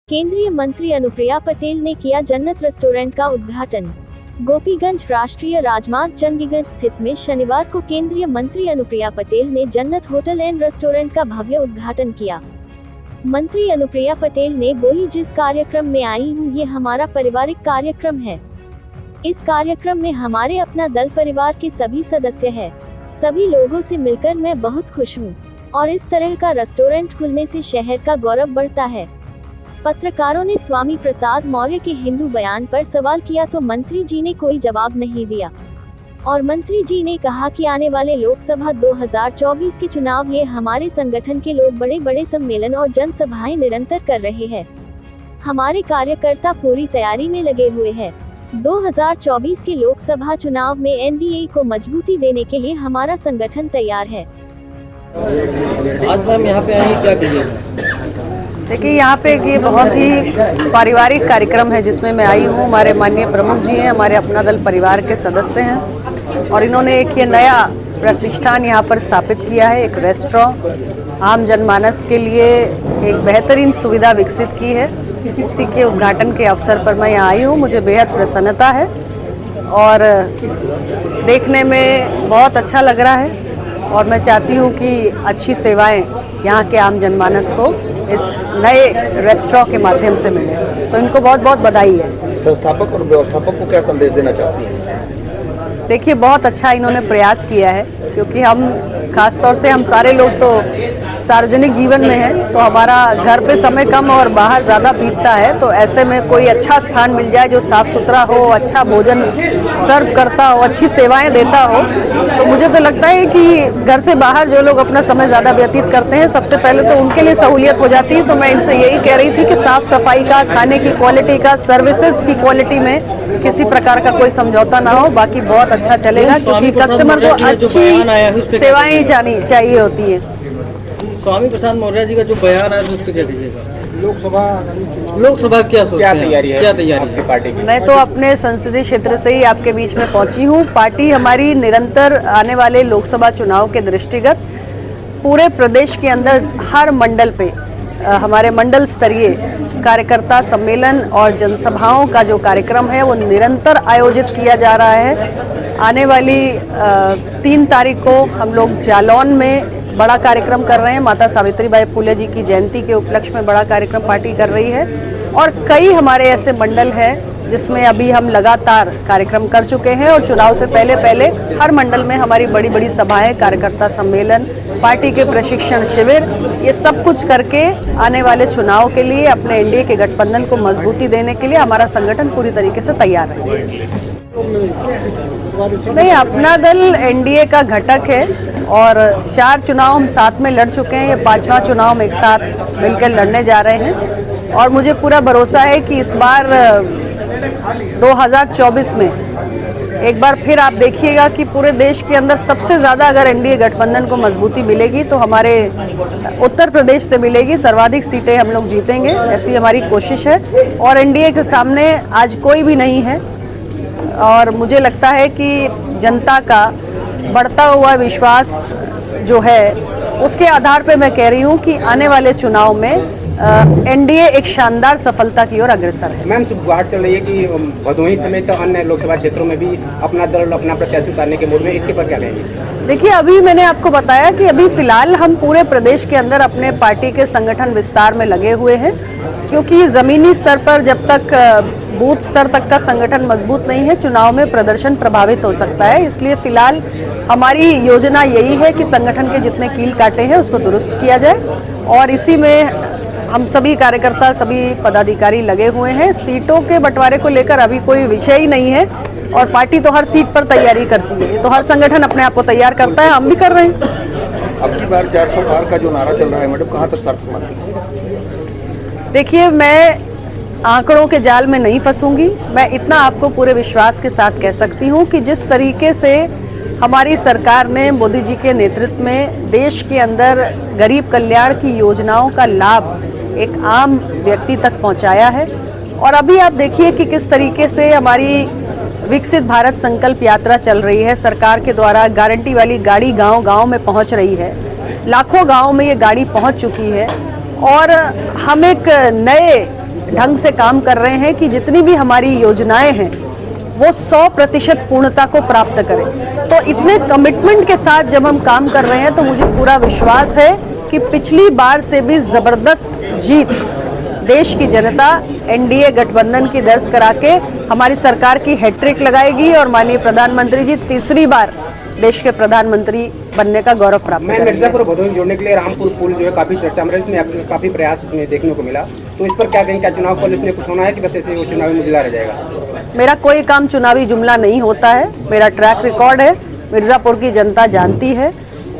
केंद्रीय मंत्री अनुप्रिया पटेल ने किया जन्नत रेस्टोरेंट का उद्घाटन। गोपीगंज राष्ट्रीय राजमार्ग चंडीगढ़ स्थित में शनिवार को केंद्रीय मंत्री अनुप्रिया पटेल ने जन्नत होटल एंड रेस्टोरेंट का भव्य उद्घाटन किया। मंत्री अनुप्रिया पटेल ने बोली, जिस कार्यक्रम में आई हूँ ये हमारा पारिवारिक कार्यक्रम है। इस कार्यक्रम में हमारे अपना दल परिवार के सभी सदस्य हैं। सभी लोगों से मिलकर मैं बहुत खुश हूँ और इस तरह का रेस्टोरेंट खुलने से शहर का गौरव बढ़ता है। पत्रकारों ने स्वामी प्रसाद मौर्य के हिंदू बयान पर सवाल किया तो मंत्री जी ने कोई जवाब नहीं दिया और मंत्री जी ने कहा कि आने वाले लोकसभा 2024 के चुनाव लिए हमारे संगठन के लोग बड़े बड़े सम्मेलन और जनसभाएं निरंतर कर रहे हैं। हमारे कार्यकर्ता पूरी तैयारी में लगे हुए हैं। 2024 के लोकसभा चुनाव में एनडीए को मजबूती देने के लिए हमारा संगठन तैयार है। आज मैम यहाँ पे आए, क्या कहिएगा? देखिए, यहाँ पे ये बहुत ही पारिवारिक कार्यक्रम है जिसमें मैं आई हूँ। हमारे माननीय प्रमुख जी हैं, हमारे अपना दल परिवार के सदस्य हैं और इन्होंने एक ये नया प्रतिष्ठान यहाँ पर स्थापित किया है, एक रेस्टोरेंट आम जनमानस के लिए एक बेहतरीन सुविधा विकसित की है। उसी के उद्घाटन के अवसर पर मैं यहाँ आई हूँ। मुझे बेहद प्रसन्नता है और देखने में बहुत अच्छा लग रहा है और मैं चाहती हूँ कि अच्छी सेवाएं यहाँ के आम जनमानस को इस नए रेस्टोरेंट के माध्यम से मिले। तो इनको बहुत बहुत बधाई है। संस्थापक और व्यवस्थापक को क्या संदेश देना चाहती हैं? देखिए, बहुत अच्छा इन्होंने प्रयास किया है क्योंकि हम खास तौर से हम सारे लोग तो सार्वजनिक जीवन में हैं, तो हमारा घर पे समय कम और बाहर ज़्यादा बीतता है। तो ऐसे में कोई अच्छा स्थान मिल जाए जो साफ़ सुथरा हो, अच्छा भोजन सर्व करता हो, अच्छी सेवाएं देता हो, तो मुझे तो लगता है कि घर से बाहर जो लोग अपना समय ज़्यादा व्यतीत करते हैं, सबसे पहले तो उनके लिए सहूलियत हो जाती है। तो मैं इनसे यही कह रही थी कि साफ़ सफाई का, खाने की क्वालिटी का, सर्विसेज की क्वालिटी में किसी प्रकार का कोई समझौता ना हो। बाकी बहुत अच्छा चलेगा क्योंकि कस्टमर को अच्छी सेवाएं चाहिए होती हैं। स्वामी प्रसाद मौर्य जी का जो बयान है उस पर क्या दीजिएगा? लोकसभा क्या तैयारी है आपकी पार्टी की? मैं तो अपने संसदीय क्षेत्र से ही आपके बीच में पहुंची हूं। पार्टी हमारी निरंतर आने वाले लोकसभा चुनाव के दृष्टिगत पूरे प्रदेश के अंदर हर मंडल पे हमारे मंडल स्तरीय कार्यकर्ता सम्मेलन और जनसभाओं का जो कार्यक्रम है वो निरंतर आयोजित किया जा रहा है। आने वाली 3 तारीख को हम लोग जालौन में बड़ा कार्यक्रम कर रहे हैं। माता सावित्रीबाई फुले जी की जयंती के उपलक्ष्य में बड़ा कार्यक्रम पार्टी कर रही है और कई हमारे ऐसे मंडल हैं जिसमें अभी हम लगातार कार्यक्रम कर चुके हैं और चुनाव से पहले हर मंडल में हमारी बड़ी बड़ी सभाएं, कार्यकर्ता सम्मेलन, पार्टी के प्रशिक्षण शिविर, ये सब कुछ करके आने वाले चुनाव के लिए अपने एनडीए के गठबंधन को मजबूती देने के लिए हमारा संगठन पूरी तरीके से तैयार है। नहीं, अपना दल एनडीए का घटक है और 4 चुनाव हम साथ में लड़ चुके हैं। ये 5वां चुनाव हम एक साथ मिलकर लड़ने जा रहे हैं और मुझे पूरा भरोसा है कि इस बार 2024 में एक बार फिर आप देखिएगा कि पूरे देश के अंदर सबसे ज़्यादा अगर एनडीए गठबंधन को मजबूती मिलेगी तो हमारे उत्तर प्रदेश से मिलेगी। सर्वाधिक सीटें हम लोग जीतेंगे, ऐसी हमारी कोशिश है और एनडीए के सामने आज कोई भी नहीं है और मुझे लगता है कि जनता का बढ़ता हुआ विश्वास जो है उसके आधार पे मैं कह रही हूँ कि आने वाले चुनाव में एनडीए एक शानदार सफलता की ओर अग्रसर है। मैम, गुहार चल रही है कि भदोही समेत अन्य लोकसभा क्षेत्रों में भी अपना दल अपना प्रत्याशी उतारने के मूड में, इसके पर क्या कहेंगे? देखिए, अभी मैंने आपको बताया कि अभी फिलहाल हम पूरे प्रदेश के अंदर अपने पार्टी के संगठन विस्तार में लगे हुए हैं क्योंकि जमीनी स्तर पर जब तक बूथ स्तर तक का संगठन मजबूत नहीं है, चुनाव में प्रदर्शन प्रभावित हो सकता है। इसलिए फिलहाल हमारी योजना यही है कि संगठन के जितने कील काटे हैं उसको दुरुस्त किया जाए और इसी में हम सभी कार्यकर्ता, सभी पदाधिकारी लगे हुए हैं। सीटों के बंटवारे को लेकर अभी कोई विषय ही नहीं है और पार्टी तो हर सीट पर तैयारी करती है, तो हर संगठन अपने आप को तैयार करता है, हम भी कर रहे हैं। अब की बार 400 पार का जो नारा चल रहा है मैडम, कहाँ तक सार्थक मानती है? देखिए, मैं आंकड़ों के जाल में नहीं फंसूंगी। मैं इतना आपको पूरे विश्वास के साथ कह सकती हूँ कि जिस तरीके से हमारी सरकार ने मोदी जी के नेतृत्व में देश के अंदर गरीब कल्याण की योजनाओं का लाभ एक आम व्यक्ति तक पहुंचाया है और अभी आप देखिए कि किस तरीके से हमारी विकसित भारत संकल्प यात्रा चल रही है। सरकार के द्वारा गारंटी वाली गाड़ी गांव-गांव में पहुंच रही है, लाखों गांव में ये गाड़ी पहुंच चुकी है और हम एक नए ढंग से काम कर रहे हैं कि जितनी भी हमारी योजनाएं हैं वो 100% पूर्णता को प्राप्त करें। तो इतने कमिटमेंट के साथ जब हम काम कर रहे हैं तो मुझे पूरा विश्वास है कि पिछली बार से भी जबरदस्त जीत देश की जनता एनडीए गठबंधन की दर्ज करा के हमारी सरकार की हैट्रिक लगाएगी और माननीय प्रधानमंत्री जी तीसरी बार देश के प्रधानमंत्री बनने का गौरव प्राप्त मैं करेंगे। मिर्जापुर भदोही जोड़ने के लिए रामपुर पुल जो है काफी चर्चा में रहा, इसमें आपके काफी प्रयास उसमें देखने को मिला, तो इस पर क्या कहेंगे? क्या चुनाव पॉलिसी में कुछ होना है कि बस ऐसे वो चुनावी मुजला रह जाएगा? मेरा कोई काम चुनावी जुमला नहीं होता है, मेरा ट्रैक रिकॉर्ड है, मिर्जापुर की जनता जानती है।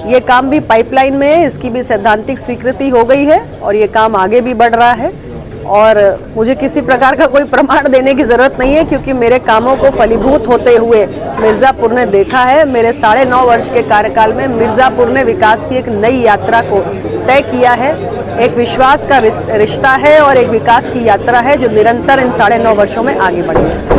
ये काम भी पाइपलाइन में है, इसकी भी सैद्धांतिक स्वीकृति हो गई है और ये काम आगे भी बढ़ रहा है और मुझे किसी प्रकार का कोई प्रमाण देने की जरूरत नहीं है क्योंकि मेरे कामों को फलीभूत होते हुए मिर्जापुर ने देखा है। मेरे 9.5 वर्ष के कार्यकाल में मिर्जापुर ने विकास की एक नई यात्रा को तय किया है। एक विश्वास का रिश्ता है और एक विकास की यात्रा है जो निरंतर इन 9.5 वर्षों में आगे बढ़ेगी।